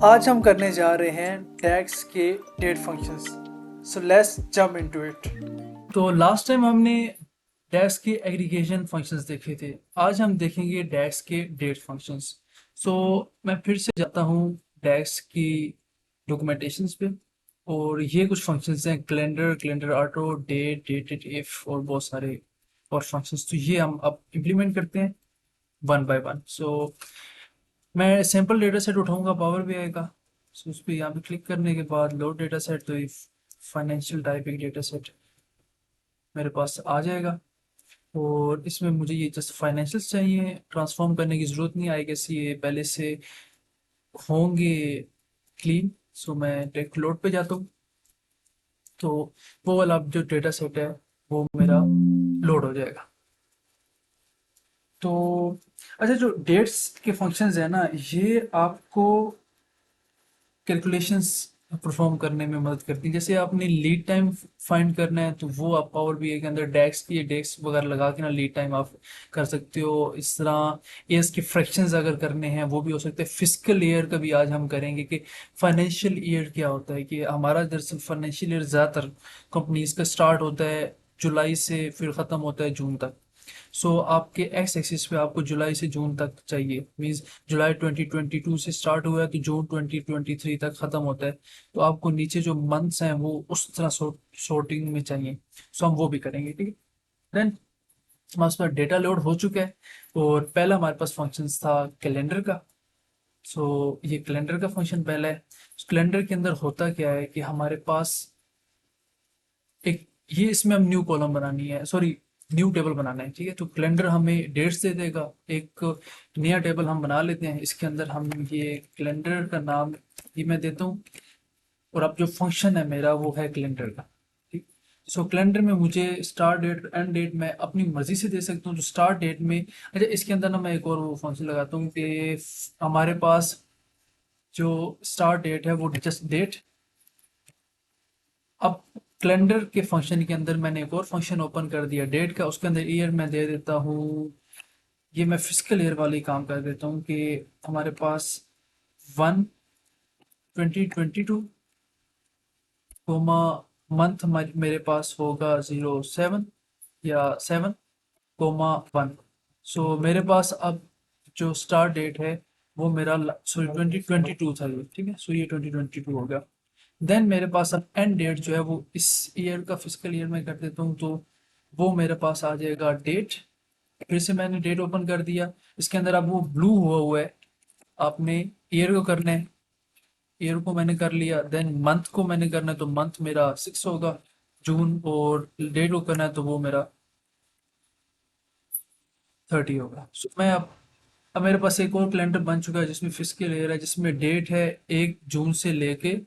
आज हम करने जा रहे हैं टैक्स के date functions. So let's jump into it. तो लास्ट टाइम हमने डैक्स के एग्रीगेशन फंक्शंस देखे थे। आज हम देखेंगे डैक्स के डेट फंक्शंस। सो मैं फिर से जाता हूँ डैक्स की डॉक्यूमेंटेशंस पे, और ये कुछ फंक्शंस हैं: calendar, calendar auto, date, dated if, और बहुत सारे और फंक्शंस। तो ये हम अब इम्प्लीमेंट करते हैं वन बाय वन। सो मैं सैम्पल डेटा सेट उठाऊंगा पावर बीआई का। सो उस पर यहाँ पे क्लिक करने के बाद लोड डेटा सेट, तो ये फाइनेंशियल टाइप एक डेटा सेट मेरे पास आ जाएगा। और इसमें मुझे ये जस्ट फाइनेंशियल्स चाहिए, ट्रांसफॉर्म करने की ज़रूरत नहीं आएगी, ये पहले से होंगे क्लीन। सो मैं डायरेक्ट लोड पे जाता हूँ, तो वो वाला जो डेटा सेट है वो मेरा लोड हो जाएगा। तो अच्छा, जो डेट्स के फंक्शंस है ना, ये आपको कैलकुलेशंस परफॉर्म करने में मदद करती है। जैसे आपने लीड टाइम फाइंड करना है, तो वो आप पावर बीआई के अंदर डेक्स की डेक्स वगैरह लगा के ना लीड टाइम आप कर सकते हो। इस तरह ईयर्स के फ्रैक्शंस अगर करने हैं वो भी हो सकते हैं। फिजिकल ईयर का भी आज हम करेंगे कि फाइनेंशियल ईयर क्या होता है, कि हमारा दरअसल फाइनेंशियल ईयर ज़्यादातर कंपनीज का स्टार्ट होता है जुलाई से, फिर ख़त्म होता है जून तक। सो आपके एक्स एक्सिस पे आपको जुलाई से जून तक चाहिए, मींस जुलाई 2022 से स्टार्ट हुआ है तो जून 2023 तक ख़त्म होता है। तो आपको नीचे जो मंथ्स हैं वो उस तरह सॉर्टिंग में चाहिए। सो हम वो भी करेंगे, ठीक है। देन हमारे पास डेटा लोड हो चुका है, और पहला हमारे पास फंक्शन था कैलेंडर का। सो ये कैलेंडर का फंक्शन पहला है। कैलेंडर के अंदर होता क्या है कि हमारे पास एक, ये इसमें हम न्यू कॉलम बनानी है, सॉरी न्यू टेबल बनाना है, ठीक है। तो कैलेंडर हमें डेट्स दे देगा, एक नया टेबल हम बना लेते हैं। इसके अंदर हम ये कैलेंडर का नाम ये मैं देता हूँ, और अब जो फंक्शन है मेरा वो है कैलेंडर का, ठीक। सो कैलेंडर में मुझे स्टार्ट डेट एंड डेट मैं अपनी मर्जी से दे सकता हूँ। तो स्टार्ट डेट में, अच्छा इसके अंदर ना मैं एक और वो फंक्शन लगाता हूँ कि हमारे पास जो स्टार्ट डेट है वो जस्ट डेट। अब कैलेंडर के फंक्शन के अंदर मैंने एक और फंक्शन ओपन कर दिया डेट का, उसके अंदर ईयर मैं दे देता हूँ, ये मैं फिजिकल ईयर वाली काम कर देता हूँ कि हमारे पास 1/2022, कोमा मंथ मेरे पास होगा 07 या 7, 1। सो मेरे पास अब जो स्टार्ट डेट है वो मेरा, सॉरी 2022 था ये, ठीक है। सो ये 2022 हो गया। देन मेरे पास अब एंड डेट जो है वो इस ईयर का फिजिकल ईयर में कर देता हूँ, तो वो मेरे पास आ जाएगा डेट। फिर से मैंने डेट ओपन कर दिया, इसके अंदर अब वो ब्लू हुआ हुआ है, आपने ईयर को करना है, ईयर को मैंने कर लिया। देन मंथ को मैंने करना है, तो मंथ मेरा 6 होगा जून, और डेट को करना है तो वो मेरा 30 होगा। सो मैं अब मेरे पास एक और कैलेंडर बन चुका है जिसमें फिजिकल ईयर है, जिसमें डेट है 1 जून से लेके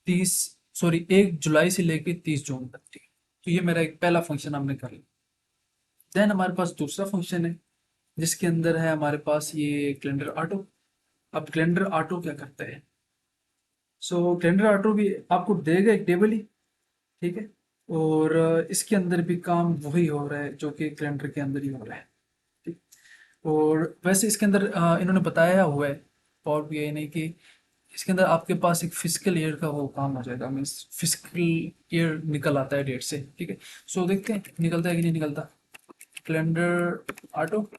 30, सॉरी 1 जुलाई से लेके 30 जून तक, ठीक है। तो ये मेरा एक पहला फंक्शन हमने कर लिया। देन हमारे पास दूसरा फंक्शन है जिसके अंदर है हमारे पास ये कैलेंडर ऑटो। अब कैलेंडर ऑटो क्या करता है? सो कैलेंडर ऑटो भी आपको देगा एक टेबल ही, ठीक है। और इसके अंदर भी काम वही हो रहा है जो कि कैलेंडर के अंदर ही हो रहा है, ठीक। और वैसे इसके अंदर इन्होंने बताया हुआ है पावर बीआई ने कि इसके अंदर आपके पास एक फिजिकल ईयर का वो काम हो जाएगा, मीन्स फिजिकल ईयर निकल आता है डेट से, ठीक है। सो देखते हैं निकलता है कि नहीं निकलता। कैलेंडर ऑटो,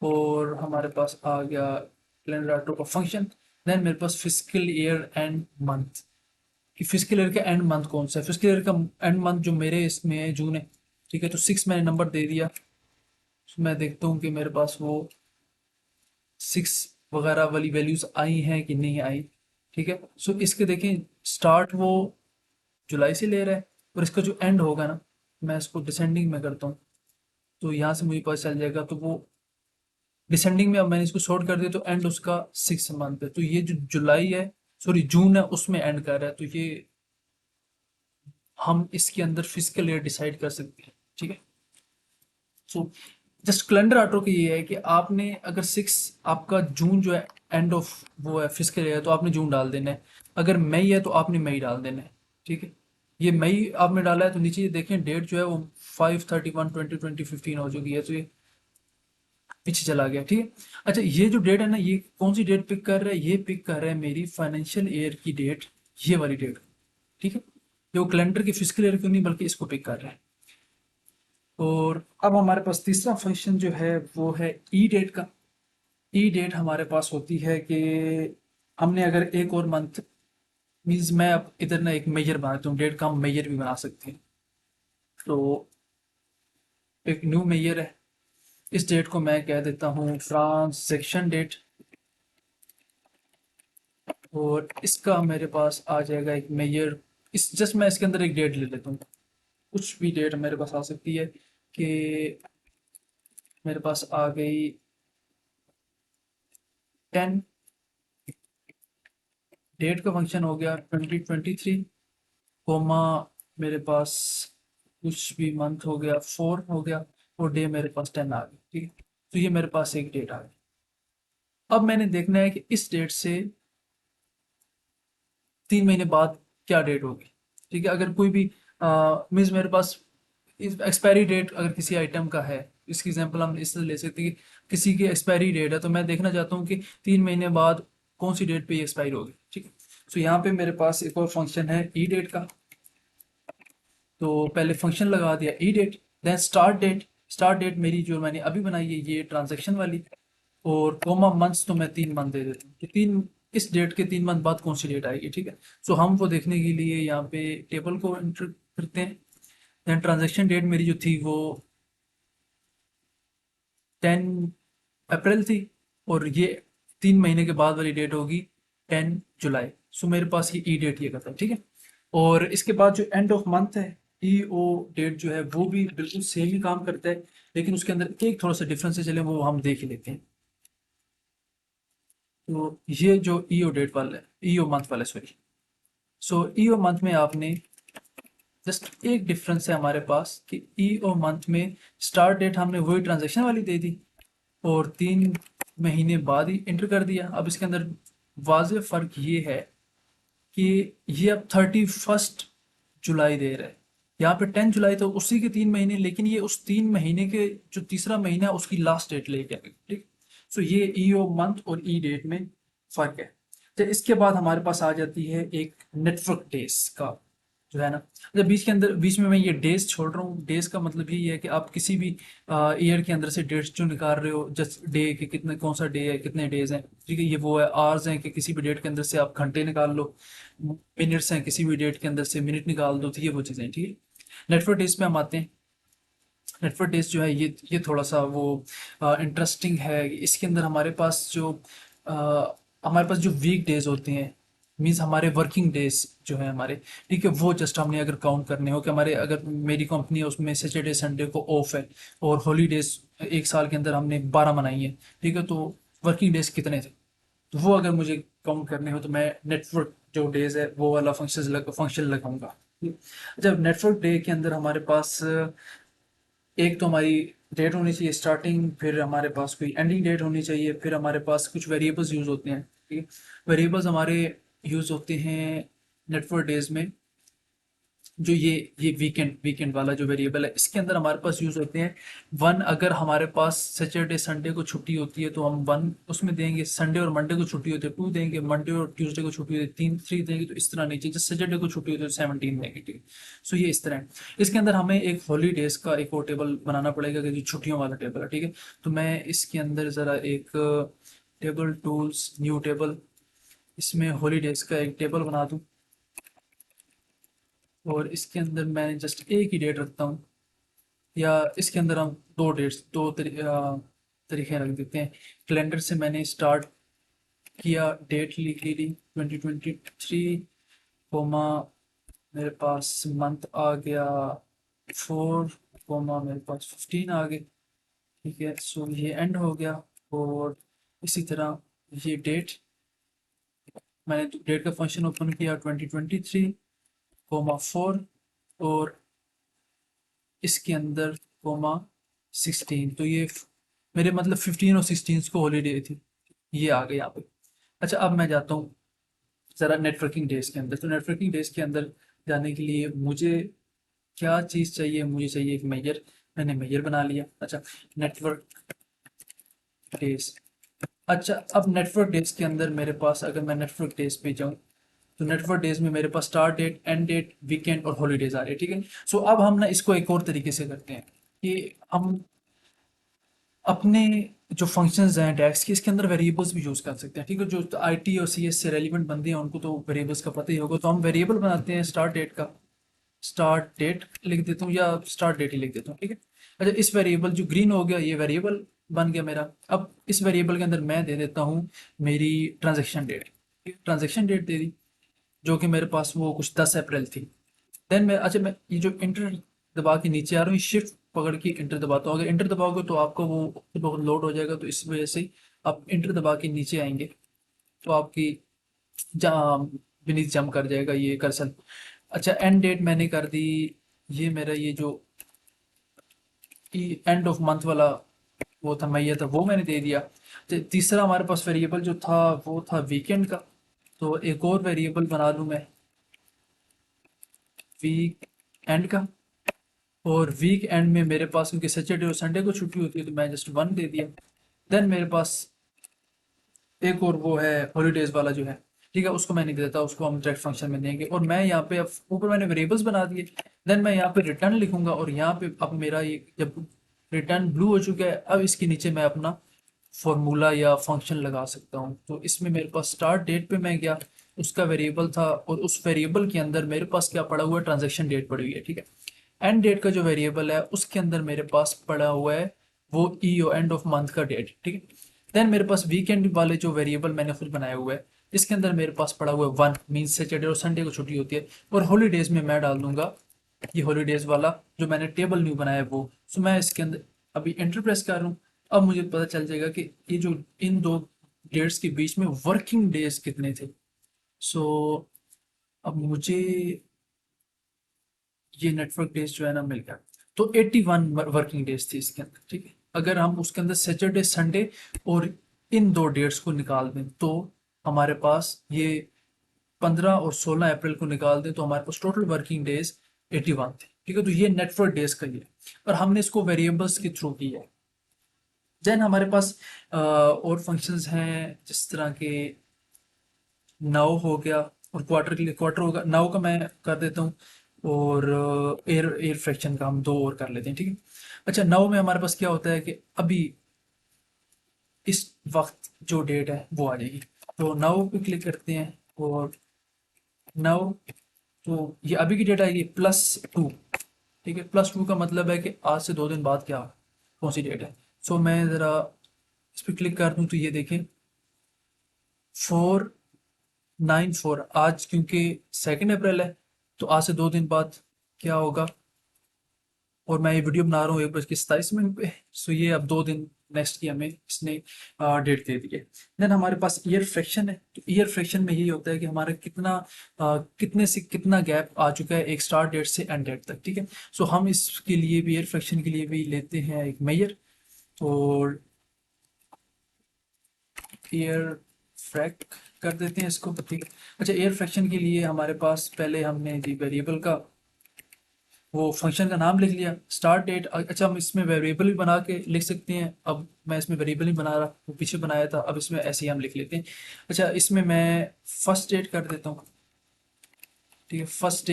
और हमारे पास आ गया कैलेंडर ऑटो का फंक्शन। देन मेरे पास फिजिकल ईयर एंड मंथ, कि फिजिकल ईयर का एंड मंथ कौन सा है। फिजिकल ईयर का एंड मंथ जो मेरे इसमें है जून है, ठीक है। तो 6 मैंने नंबर दे दिया। तो मैं देखता हूँ कि मेरे पास वो 6 वगैरह वाली वैल्यूज आई हैं कि नहीं आई, ठीक है। सो इसके देखें स्टार्ट वो जुलाई से ले रहा है, और इसका जो एंड होगा ना, मैं इसको डिसेंडिंग में करता हूँ, तो यहाँ से मुझे पता चल जाएगा। तो वो डिसेंडिंग में, अब मैंने इसको शॉर्ट कर दिया तो एंड उसका 6 मंथ है। तो ये जो जुलाई है, सॉरी जून है, उसमें एंड कर रहा है। तो ये हम इसके अंदर फिजिकल ईयर डिसाइड कर सकते हैं, ठीक है। सो जस्ट कैलेंडर ऑटो की ये है कि आपने अगर 6, आपका जून जो है एंड ऑफ वो है फिजिकल ईयर, तो आपने जून डाल देना है। अगर मई है तो आपने मई डाल देना है, ठीक है। ये मई आपने डाला है तो नीचे ये देखें डेट जो है वो 5/31/2015 हो चुकी है। तो ये पीछे चला गया, ठीक है। अच्छा, ये जो डेट है ना, ये कौन सी डेट पिक कर रहा है? ये पिक कर रहा है मेरी फाइनेंशियल ईयर की डेट, ये वाली डेट, ठीक है। जो कैलेंडर की फिजिकल ईयर की नहीं, बल्कि इसको पिक कर रहा है। और अब हमारे पास तीसरा फंक्शन जो है वो है ई डेट का। ई डेट हमारे पास होती है कि हमने अगर एक और मंथ, मीन्स मैं अब इधर ना एक मेजर बनाता हूँ, डेट का हम मेजर भी बना सकते हैं। तो एक न्यू मेजर है, इस डेट को मैं कह देता हूँ ट्रांजैक्शन डेट। और इसका मेरे पास आ जाएगा एक मेजर, इस जस्ट मैं इसके अंदर एक डेट ले लेता हूँ, कुछ भी डेट मेरे पास आ सकती है। कि मेरे पास आ गई 10, डेट का फंक्शन हो गया 2023, कोमा मेरे पास कुछ भी मंथ हो गया 4 हो गया, और डे मेरे पास 10 आ गई, ठीक है। तो ये मेरे पास एक डेट आ गई। अब मैंने देखना है कि इस डेट से 3 महीने बाद क्या डेट होगी, ठीक है। अगर कोई भी मीन्स मेरे पास एक्सपायरी डेट अगर किसी आइटम का है, इसकी एग्जांपल हम इससे ले सकते हैं कि किसी की एक्सपायरी डेट है, तो मैं देखना चाहता हूँ कि 3 महीने बाद कौन सी डेट पे ये एक्सपायर होगी, ठीक है। तो यहाँ पे मेरे पास एक और फंक्शन है ई डेट का। तो पहले फंक्शन लगा दिया e date, then start date. Start date मेरी जो मैंने अभी बनाई है ये ट्रांजैक्शन वाली, और कोमा मंथ्स तो मैं 3 मंथ दे देता हूँ कि तीन, इस डेट के 3 मंथ बाद कौन सी डेट आएगी, ठीक है। सो हम वो देखने के लिए यहाँ पे टेबल को एंटर करते हैं। देन ट्रांजैक्शन डेट मेरी जो थी वो 10 अप्रैल थी, और ये 3 महीने के बाद वाली डेट होगी 10 जुलाई। सो मेरे पास ये ई डेट ये करता है, ठीक है। और इसके बाद जो एंड ऑफ मंथ है, ई ओ डेट जो है वो भी बिल्कुल सेम ही काम करता है, लेकिन उसके अंदर एक थोड़ा सा डिफरेंस है, चले वो हम देख ही लेते हैं। तो ये जो ई ओ डेट वाला है, ई ओ मंथ वाला, सॉरी। सो ई ओ मंथ में आपने जस्ट एक डिफरेंस है हमारे पास कि ई ओ मंथ में स्टार्ट डेट हमने वही ट्रांजैक्शन वाली दे दी, और 3 महीने बाद ही एंटर कर दिया। अब इसके अंदर वाज़ेह फ़र्क ये है कि ये अब 31 जुलाई दे रहा है। यहाँ पे 10 जुलाई तो उसी के 3 महीने, लेकिन ये उस 3 महीने के जो तीसरा महीना है उसकी लास्ट डेट लेके आएगा, ठीक। सो ये ई ओ मंथ और ई डेट में फ़र्क है। तो इसके बाद हमारे पास आ जाती है एक नेटवर्क डेज का, जो है ना। अच्छा, बीच में मैं ये डेज छोड़ रहा हूँ। डेज का मतलब यही है कि आप किसी भी ईयर के अंदर से डेट्स जो निकाल रहे हो, जस्ट डे के कितने, कौन सा डे है, कितने डेज हैं, ठीक है। ये वो है आवर्स हैं कि किसी भी डेट के अंदर से आप घंटे निकाल लो, मिनट्स हैं किसी भी डेट के अंदर से मिनट निकाल दो, तो ये वो चीज़ें हैं, ठीक है। नेटवर्क डेज पे हम आते हैं। नेटवर्क डेज जो है ये थोड़ा सा वो इंटरेस्टिंग है। इसके अंदर हमारे पास जो वीक डेज होते हैं, मीन्स हमारे वर्किंग डेज जो है हमारे, ठीक है, वो जस्ट हमने अगर काउंट करने हो कि हमारे, अगर मेरी कंपनी है उसमें सैटरडे संडे को ऑफ है, और हॉलीडेज एक साल के अंदर हमने 12 मनाई है, ठीक है। तो वर्किंग डेज कितने थे, तो वो अगर मुझे काउंट करने हो तो मैं नेटवर्क जो डेज है वो वाला फंक्शन लगाऊंगा। जब नेटवर्क डे के अंदर हमारे पास एक तो हमारी डेट होनी चाहिए स्टार्टिंग, फिर हमारे पास कोई एंडिंग डेट होनी चाहिए, फिर हमारे पास कुछ वेरिएबल्स यूज़ होते हैं, ठीक है। वेरिएबल्स हमारे यूज़ होते हैं नेटवर्क डेज में। जो ये वीकेंड वीकेंड वाला जो वेरिएबल है, इसके अंदर हमारे पास यूज़ होते हैं वन। अगर हमारे पास सैटरडे संडे को छुट्टी होती है तो हम वन उसमें देंगे, संडे और मंडे को छुट्टी होती है 2 देंगे, मंडे और ट्यूसडे को छुट्टी होती है 3 देंगे। तो इस तरह नहीं चाहिए, जब सैटरडे को छुट्टी होती है तो 17 देंगे, ठीक है। सो ये इस तरह है। इसके अंदर हमें एक हॉलीडेज का एक और टेबल बनाना पड़ेगा कि जो छुट्टियों वाला टेबल है, ठीक है। तो मैं इसके अंदर ज़रा एक टेबल टूल्स, न्यू टेबल, इसमें हॉलीडेज का एक टेबल बना दूँ, और इसके अंदर मैं जस्ट एक ही डेट रखता हूँ, या इसके अंदर हम तरीके रख देते हैं। कैलेंडर से मैंने स्टार्ट किया, डेट लिख ली 2023, कोमा मेरे पास मंथ आ गया 4, कोमा मेरे पास 15 आ गए, ठीक है। सो ये एंड हो गया। और इसी तरह ये डेट, मैंने डेट का फंक्शन ओपन किया 2023, कोमा 4, और इसके अंदर कोमा 16। तो ये मेरे मतलब 15 और 16 को हॉलीडे थी, ये आ गए यहाँ पे। अच्छा, अब मैं जाता हूँ ज़रा नेटवर्किंग डेज के अंदर। तो नेटवर्किंग डेज के अंदर जाने के लिए मुझे क्या चीज़ चाहिए, मुझे चाहिए एक मेजर। मैंने मेजर बना लिया। अच्छा, नेटवर्क डेज। अच्छा, अब नेटवर्क डेज के अंदर मेरे पास, अगर मैं नेटवर्क डेज पे जाऊँ, तो नेटवर्क डेज में मेरे पास start date, end date, weekend और हॉलीडेज आ रहे हैं, ठीक है। सो अब हम ना इसको एक और तरीके से करते हैं कि हम अपने जो फंक्शंस हैं टैक्स के, इसके अंदर वेरिएबल्स भी यूज़ कर सकते हैं, ठीक है। जो आईटी और सीएस से रेलिवेंट बंदे हैं उनको तो वेरिएबल्स का पता ही होगा। तो हम वेरिएबल बनाते हैं स्टार्ट डेट का, स्टार्ट डेट लिख देता हूँ या स्टार्ट डेट ही लिख देता हूँ, ठीक है। अच्छा, इस वेरिएबल जो ग्रीन हो गया ये वेरिएबल बन गया मेरा। अब इस वेरिएबल के अंदर मैं दे देता हूँ मेरी ट्रांजेक्शन डेट, ट्रांजेक्शन डेट दे दी, जो कि मेरे पास वो कुछ 10 अप्रैल थी। देन मैं, अच्छा, मैं ये जो इंटर दबा के नीचे आ रहा हूँ, शिफ्ट पकड़ के इंटर दबाता हूँ। अगर इंटर दबाओगे तो आपको वो लोड हो जाएगा, तो इस वजह से आप इंटर दबा के नीचे आएंगे तो आपकी बेनीथ जंप कर जाएगा ये कर्सर। अच्छा, एंड डेट मैंने कर दी, ये मेरा ये जो एंड ऑफ मंथ वाला वो था मैया था, वो मैंने दे दिया। तो तीसरा हमारे पास वेरिएबल जो था वो था वीकेंड का, तो एक और वेरिएबल बना लूँ मैं वीक एंड का। और वीक एंड में मेरे पास, क्योंकि सैटरडे और संडे को छुट्टी होती है, तो मैं जस्ट 1 दे दिया। देन मेरे पास एक और वो है हॉलीडेज वाला जो है, ठीक है, उसको मैं नहीं देता, उसको हम डायरेक्ट फंक्शन में देंगे। और मैं यहाँ पे अब ऊपर मैंने वेरिएबल्स बना दिए। देन मैं यहाँ पे रिटर्न लिखूंगा, और यहाँ पे अब मेरा ये जब रिटर्न ब्लू हो चुका है, अब इसके नीचे मैं अपना फॉर्मूला या फंक्शन लगा सकता हूँ। तो इसमें मेरे पास स्टार्ट डेट पे मैं गया, उसका वेरिएबल था, और उस वेरिएबल के अंदर मेरे पास क्या पड़ा हुआ है, ट्रांजेक्शन डेट पड़ी हुई है, ठीक है। एंड डेट का जो वेरिएबल है उसके अंदर मेरे पास पड़ा हुआ है वो ईओ, एंड ऑफ मंथ का डेट, ठीक है। देन मेरे पास वीकेंड वाले जो वेरिएबल मैंने खुद बनाया हुआ है, इसके अंदर मेरे पास पड़ा हुआ है 1, मीन्स सैटरडे और संडे को छुट्टी होती है। और हॉलीडेज में मैं डाल दूंगा ये हॉलीडेज वाला जो मैंने टेबल न्यू बनाया है वो। सो मैं इसके अंदर अभी एंटर प्रेस कर रहा हूँ। अब मुझे पता चल जाएगा कि ये जो इन दो डेट्स के बीच में वर्किंग डेज कितने थे। सो अब मुझे ये नेटवर्क डेज जो है ना मिल गया। तो 81 वर्किंग डेज थी इसके अंदर, ठीक है। अगर हम उसके अंदर सैटरडे संडे और इन दो डेट्स को निकाल दें तो हमारे पास ये 15 और 16 अप्रैल को निकाल दें तो हमारे पास टोटल वर्किंग डेज 81 थे, ठीक है। तो ये नेटवर्क डेज का ही है, और हमने इसको वेरिएबल्स के थ्रू किया है। देन हमारे पास और फंक्शंस हैं, जिस तरह के नाउ हो गया, और क्वार्टर के लिए क्वार्टर होगा, नाउ का मैं कर देता हूँ। और एयर एयर फ्रैक्शन का हम दो और कर लेते हैं, ठीक है। अच्छा, नाउ में हमारे पास क्या होता है कि अभी इस वक्त जो डेट है वो आ जाएगी। तो नाउ पे क्लिक करते हैं, और नाउ, तो ये अभी की डेट आएगी +2, ठीक है। +2 का मतलब है कि आज से 2 दिन बाद क्या, कौन सी डेट है। सो मैं ज़रा इस पर क्लिक कर दूँ तो ये देखें 4/9/4, आज क्योंकि 2 अप्रैल है, तो आज से 2 दिन बाद क्या होगा। और मैं ये वीडियो बना रहा हूँ 1:27 पे। सो ये अब 2 दिन नेक्स्ट की हमें इसने डेट दे दी है। देन हमारे पास ईयर फ्रैक्शन है। तो ईयर फ्रैक्शन में यही होता है कि हमारा कितने से कितना गैप आ चुका है एक स्टार्ट डेट से एंड डेट तक, ठीक है। सो हम इसके लिए भी, ईयर फ्रैक्शन के लिए भी लेते हैं एक मेजर, और ईयर फ्रैक कर देते हैं इसको, ठीक है। अच्छा, ईयर फ्रैक्शन के लिए हमारे पास पहले हमने जी वेरिएबल का वो फंक्शन का नाम लिख लिया, स्टार्ट डेट। अच्छा, हम इसमें वेरिएबल भी बना के लिख सकते हैं। अब मैं इसमें वेरिएबल ही बना रहा, वो पीछे बनाया था, अब इसमें ऐसे ही हम लिख लेते हैं। अच्छा, इसमें मैं फर्स्ट डेट कर देता हूँ, ठीक है। फर्स्ट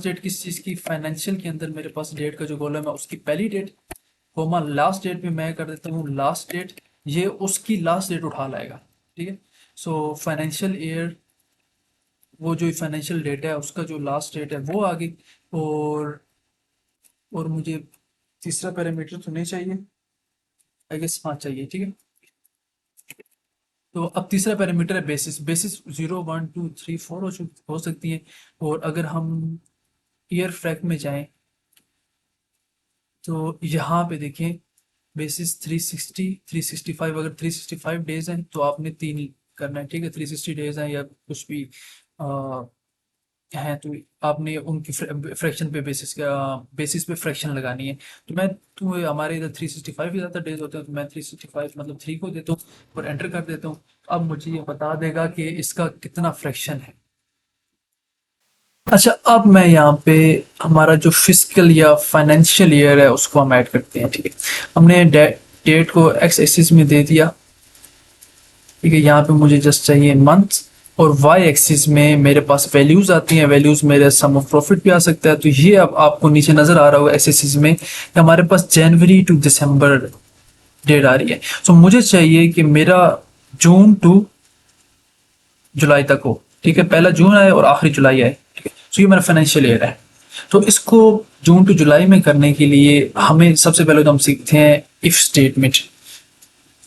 डेट किस चीज़ की, फाइनेंशियल के अंदर मेरे पास डेट का जो कॉलम है उसकी पहली डेट, कोमा लास्ट डेट में मैं कर देता हूँ लास्ट डेट, ये उसकी लास्ट डेट उठा लाएगा, ठीक है। सो फाइनेंशियल ईयर, वो जो फाइनेंशियल डेट है उसका जो लास्ट डेट है वो आ गई। और मुझे तीसरा पैरामीटर तो नहीं चाहिए, आई गेस, हाँ चाहिए, ठीक है। तो अब तीसरा पैरामीटर है बेसिस। बेसिस 0 1 2 3 4 हो सकती है। और अगर हम ईयर फ्रैक में जाएं तो यहाँ पे देखें बेसिस 360 365, अगर 365 डेज हैं तो आपने 3 करना है, ठीक है। 360 डेज हैं या कुछ भी हैं तो आपने उनकी फ्रैक्शन पे बेसिस पे फ्रैक्शन लगानी है। तो हमारे इधर 365 ही ज़्यादा डेज होते हैं, तो मैं 365 मतलब 3 को देता हूँ और एंटर कर देता हूँ। अब मुझे ये बता देगा कि इसका कितना फ्रैक्शन है। अच्छा, अब मैं यहाँ पे हमारा जो फिजिकल या फाइनेंशियल ईयर है उसको हम ऐड करते हैं, ठीक है। हमने डेट को एक्स एक्सिस में दे दिया, ठीक है। यहाँ पे मुझे जस्ट चाहिए मंथ, और वाई एक्सिस में मेरे पास वैल्यूज आती हैं, वैल्यूज मेरे सम ऑफ प्रॉफिट भी आ सकता है। तो ये अब आपको नीचे नजर आ रहा होगा एक्सिस में कि हमारे पास जनवरी टू दिसंबर डेट आ रही है। सो मुझे चाहिए कि मेरा जून टू जुलाई तक हो, ठीक है, पहला जून आए और आखिरी जुलाई आए, ठीक है। सो ये मेरा फाइनेंशियल ईयर है। तो इसको जून टू जुलाई में करने के लिए हमें सबसे पहले तो हम सीखते हैं इफ स्टेटमेंट,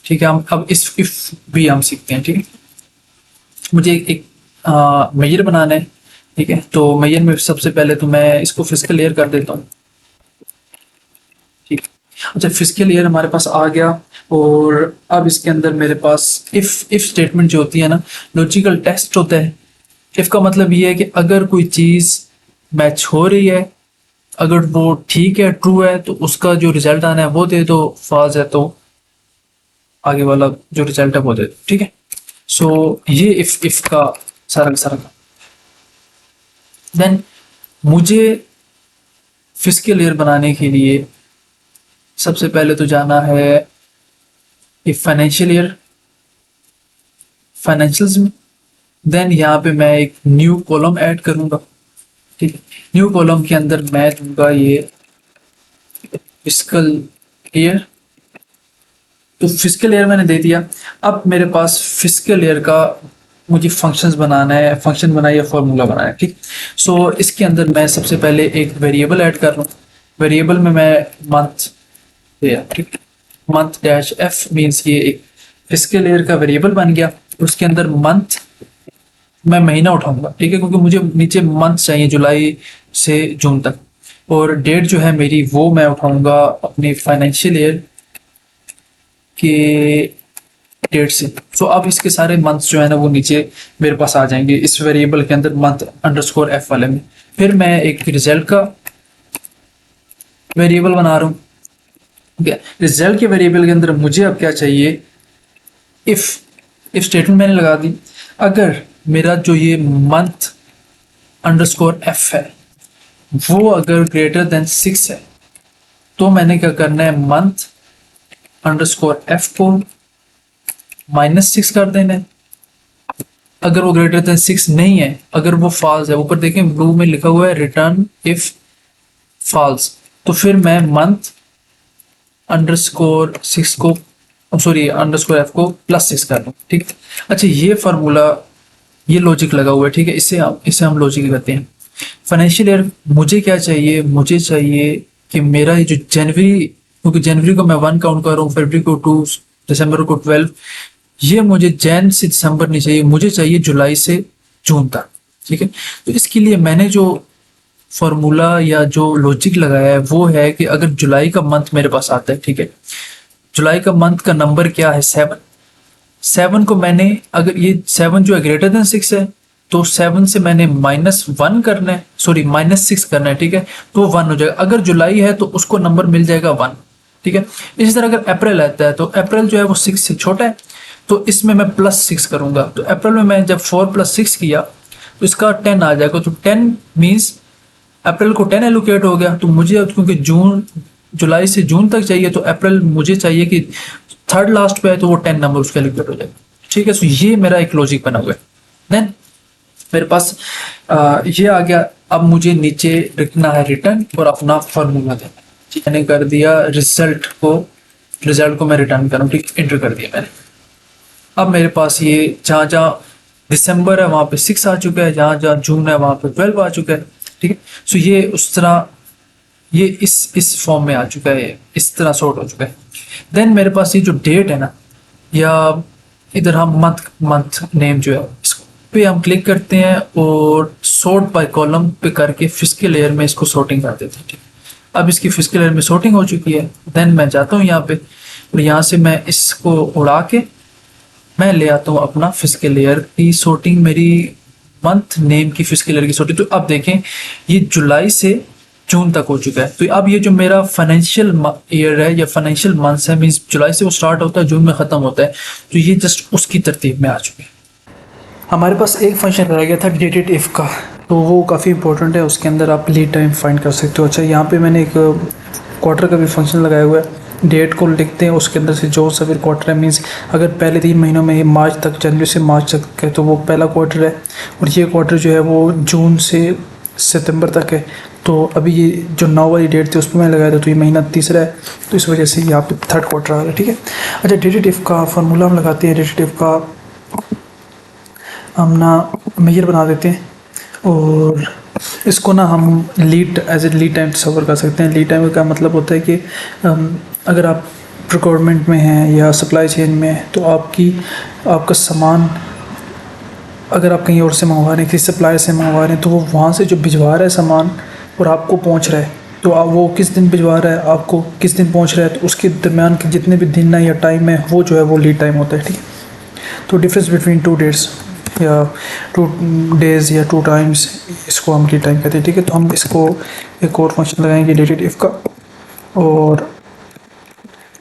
ठीक है। हम अब इस इफ भी हम सीखते हैं, ठीक है। मुझे एक मेजर बनाना है, ठीक है। तो मेजर में सबसे पहले तो मैं इसको फिजिकल ईयर कर देता हूँ, ठीक है। अच्छा, फिजिकल ईयर हमारे पास आ गया, और अब इसके अंदर मेरे पास इफ स्टेटमेंट जो होती है ना, लॉजिकल टेस्ट होता है। इफ का मतलब ये है कि अगर कोई चीज मैच हो रही है, अगर वो ठीक है, ट्रू है, तो उसका जो रिजल्ट आना है वो दे दो, फॉल्स है तो आगे वाला जो रिजल्ट है वो दे दो, ठीक है। सो ये इफ का सारा सारा। देन मुझे फिजिकल ईयर बनाने के लिए सबसे पहले तो जाना है इफ फाइनेंशियल ईयर, फाइनेंशियल्स में। देन यहाँ पे मैं एक न्यू कॉलम ऐड करूंगा, ठीक है। न्यू कॉलम के अंदर मैं दूंगा ये फिजिकल ईयर। तो फिजिकल ईयर मैंने दे दिया। अब मेरे पास फिजिकल ईयर का मुझे फंक्शंस बनाना है, फंक्शन बनाना है, फॉर्मूला बनाना है, ठीक। सो इसके अंदर मैं सबसे पहले एक वेरिएबल ऐड कर रहा हूँ। वेरिएबल में मैं मंथ दिया, ठीक। मंथ डैश एफ मीन्स ये एक फिजिकल ईयर का वेरिएबल बन गया। उसके अंदर मंथ मैं महीना उठाऊंगा, ठीक है, क्योंकि मुझे नीचे मंथ चाहिए जुलाई से जून तक। और डेट जो है मेरी वो मैं उठाऊंगा अपनी फाइनेंशियल ईयर के डेट से। सो अब इसके सारे मंथ्स जो है ना वो नीचे मेरे पास आ जाएंगे इस वेरिएबल के अंदर, मंथ अंडरस्कोर एफ वाले में। फिर मैं एक रिजल्ट का वेरिएबल बना रहा हूँ, ठीक है। रिजल्ट के वेरिएबल के अंदर मुझे अब क्या चाहिए, इफ स्टेटमेंट मैंने लगा दी। अगर मेरा जो ये मंथ अंडरस्कोर एफ है वो अगर ग्रेटर देन 6 है, तो मैंने क्या करना है, मंथ अंडरस्कोर एफ को -6 कर देना है। अगर वो ग्रेटर देन 6 नहीं है, अगर वो फॉल्स है, ऊपर देखें ब्लू में लिखा हुआ है रिटर्न इफ फॉल्स, तो फिर मैं मंथ अंडरस्कोर 6 को, सॉरी अंडरस्कोर एफ को +6 कर दूं, ठीक है। अच्छा, ये फार्मूला, ये लॉजिक लगा हुआ है, ठीक है। इसे हम लॉजिक कहते हैं। फाइनेंशियल ईयर मुझे क्या चाहिए, मुझे चाहिए कि मेरा ये जो जनवरी, क्योंकि जनवरी को मैं 1 काउंट कर रहा हूँ, फरवरी को 2, दिसंबर को 12, ये मुझे जैन से दिसंबर नहीं चाहिए, मुझे चाहिए जुलाई से जून तक, ठीक है। तो इसके लिए मैंने जो फॉर्मूला या जो लॉजिक लगाया है वो है कि अगर जुलाई का मंथ मेरे पास आता है, ठीक है, जुलाई का मंथ का नंबर क्या है, 7। 7 को मैंने, अगर ये 7 जो है ग्रेटर देन 6 है, तो 7 से मैंने -1 करना है, सॉरी -6 करना है, ठीक है, तो 1 हो जाएगा। अगर जुलाई है तो उसको नंबर मिल जाएगा 1, ठीक है। इसी तरह अगर अप्रैल आता है तो अप्रैल जो है वो 6 से छोटा है, तो इसमें मैं +6 करूंगा। तो अप्रैल में मैं जब 4 + 6 किया तो इसका 10 आ जाएगा। तो 10 मीन्स अप्रैल को 10 एलोकेट हो गया। तो मुझे अब क्योंकि जुलाई से जून तक चाहिए, तो अप्रैल मुझे चाहिए कि थर्ड लास्ट पे है, तो वो 10 नंबर उसका एलोकेट हो जाएगा, ठीक है। सो ये मेरा एक लॉजिक बना हुआ है। देन मेरे पास ये आ गया। अब मुझे नीचे लिखना है रिटर्न और अपना फॉर्मूला देना, ठीक है। मैंने कर दिया रिजल्ट को मैं रिटर्न करूँ, ठीक, एंटर कर दिया मैंने। अब मेरे पास ये जहाँ जहाँ दिसंबर है वहाँ पे 6 आ चुका है, जहाँ जहाँ जून है वहाँ पे 12 आ चुका है, ठीक है। सो ये उस तरह, ये इस फॉर्म में आ चुका है, इस तरह सॉर्ट हो चुका है। देन मेरे पास ये जो डेट है ना, या इधर हम मंथ नेम जो है, इसको पे हम क्लिक करते हैं और सॉर्ट बाय कॉलम पे करके फिजिकल ईयर में इसको सॉर्टिंग कर देते हैं, ठीक। अब इसकी फिजिकल ईयर में सॉर्टिंग हो चुकी है। देन मैं जाता हूँ यहाँ पे और यहाँ से मैं इसको उड़ा के मैं ले आता हूँ अपना फिजिकल ईयर की सॉर्टिंग, मेरी मंथ नेम की फिजिकल ईयर की सॉर्टिंग। तो अब देखें ये जुलाई से जून तक हो चुका है। तो अब ये जो मेरा फाइनेंशियल ईयर है या फाइनेंशियल मंथ्स है, मीन्स जुलाई से वो स्टार्ट होता है, जून में ख़त्म होता है, तो ये जस्ट उसकी तरतीब में आ चुके हैं। हमारे पास एक फंक्शन रह गया था डेटेड इफ का, तो वो काफ़ी इंपॉर्टेंट है। उसके अंदर आप लीड टाइम फाइंड कर सकते हो। अच्छा, यहाँ पे मैंने एक क्वार्टर का भी फंक्शन लगाया हुआ है, डेट को लिखते हैं, उसके अंदर से जो सा फिर क्वार्टर है, मीन्स अगर पहले 3 महीनों में मार्च तक, जनवरी से मार्च तक है तो वो पहला क्वार्टर है, और ये क्वार्टर जो है वो जून से सितंबर तक है। तो अभी ये जो 9 वाली डेट थी उस पर मैं लगाया था, तो ये महीना तीसरा है, तो इस वजह से यहाँ पे थर्ड क्वार्टर आ रहा है, ठीक है। अच्छा, डेटेड इफ़ का फार्मूला हम लगाते हैं। डेटेड इफ़ का हम ना मेजर बना देते हैं, और इसको ना हम lead as a lead time तस्वर कर सकते हैं। लीड टाइम का मतलब होता है कि अगर आप प्रोक्योरमेंट में हैं या सप्लाई चेन में हैं, तो आपका सामान अगर आप कहीं और से मंगवा रहे हैं, किसी सप्लायर से मंगवा रहे हैं, तो वो वहाँ से जो भिजवा रहा है सामान और आपको पहुँच रहा है, तो आप वो किस दिन भिजवा रहा है, आपको किस दिन पहुँच रहा है, तो उसके दरमियान के जितने भी दिन है या टाइम है, वो जो है वो लीड टाइम होता है, ठीक है। तो डिफरेंस बिटवीन 2 डेट्स या 2 डेज़ या 2 टाइम्स, इसको हम लीड टाइम कहते हैं, ठीक है। तो हम इसको एक और फंक्शन लगाएंगे डेटेड इफ़ का, और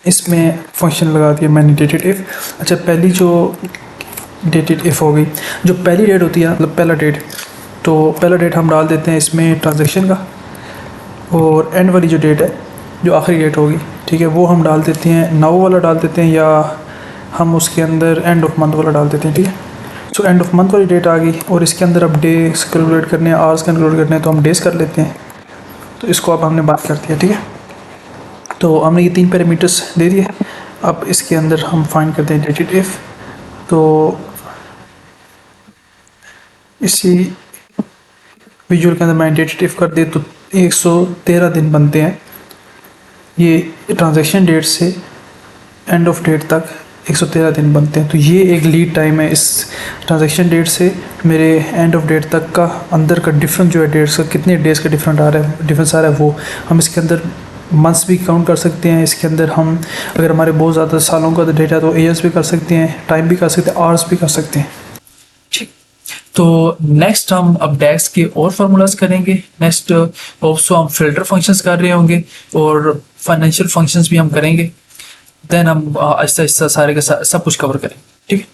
इसमें फंक्शन लगा दिया मैंने डेटेड इफ़। अच्छा, पहली जो डेटेड इफ़ हो गई, जो पहली डेट होती है, मतलब पहला डेट, तो पहला डेट हम डाल देते हैं इसमें ट्रांजैक्शन का, और एंड वाली जो डेट है, जो आखिरी डेट होगी, ठीक है, वो हम डाल देते हैं नाउ वाला डाल देते हैं, या हम उसके अंदर एंड ऑफ मंथ वाला डाल देते हैं, ठीक है। सो एंड ऑफ मंथ वाली डेट आ गई, और इसके अंदर अब डेज कैलकुलेट करने हैं, आवर्स कैलकुलेट करने हैं, तो हम डेज़ कर लेते हैं। तो इसको अब हमने बात कर दिया, ठीक है। तो हमने ये 3 पैरामीटर्स दे दिए। अब इसके अंदर हम फाइंड करते हैं डेटेड इफ़। तो इसी विजुअल के अंदर मैं डेटेड इफ़ कर दे तो 113 दिन बनते हैं। ये ट्रांजैक्शन डेट से एंड ऑफ डेट तक 113 दिन बनते हैं। तो ये एक लीड टाइम है। इस ट्रांजैक्शन डेट से मेरे एंड ऑफ डेट तक का अंदर का डिफरेंस जो है, डेट्स का कितने डेज़ का डिफरेंस आ रहा है, वो हम इसके अंदर मंथ्स भी काउंट कर सकते हैं। इसके अंदर हम अगर हमारे बहुत ज़्यादा सालों का डेटा है तो ईयर्स भी कर सकते हैं, टाइम भी कर सकते हैं, आवर्स भी कर सकते हैं, ठीक। तो नेक्स्ट हम अब डैक्स के और फार्मूलाज करेंगे। नेक्स्ट ऑल्सो हम फिल्टर फंक्शंस कर रहे होंगे, और फाइनेंशियल फंक्शंस भी हम करेंगे। देन हम आहिस्ता आहिस्ता सारे का सब कुछ कवर करेंगे, ठीक है।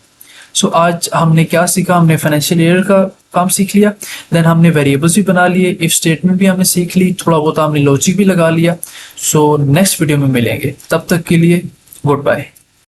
सो आज हमने क्या सीखा, हमने फाइनेंशियल ईयर का काम सीख लिया, देन हमने वेरिएबल्स भी बना लिए, इफ स्टेटमेंट भी हमने सीख ली, थोड़ा बहुत हमने लॉजिक भी लगा लिया। सो नेक्स्ट वीडियो में मिलेंगे, तब तक के लिए गुड बाय।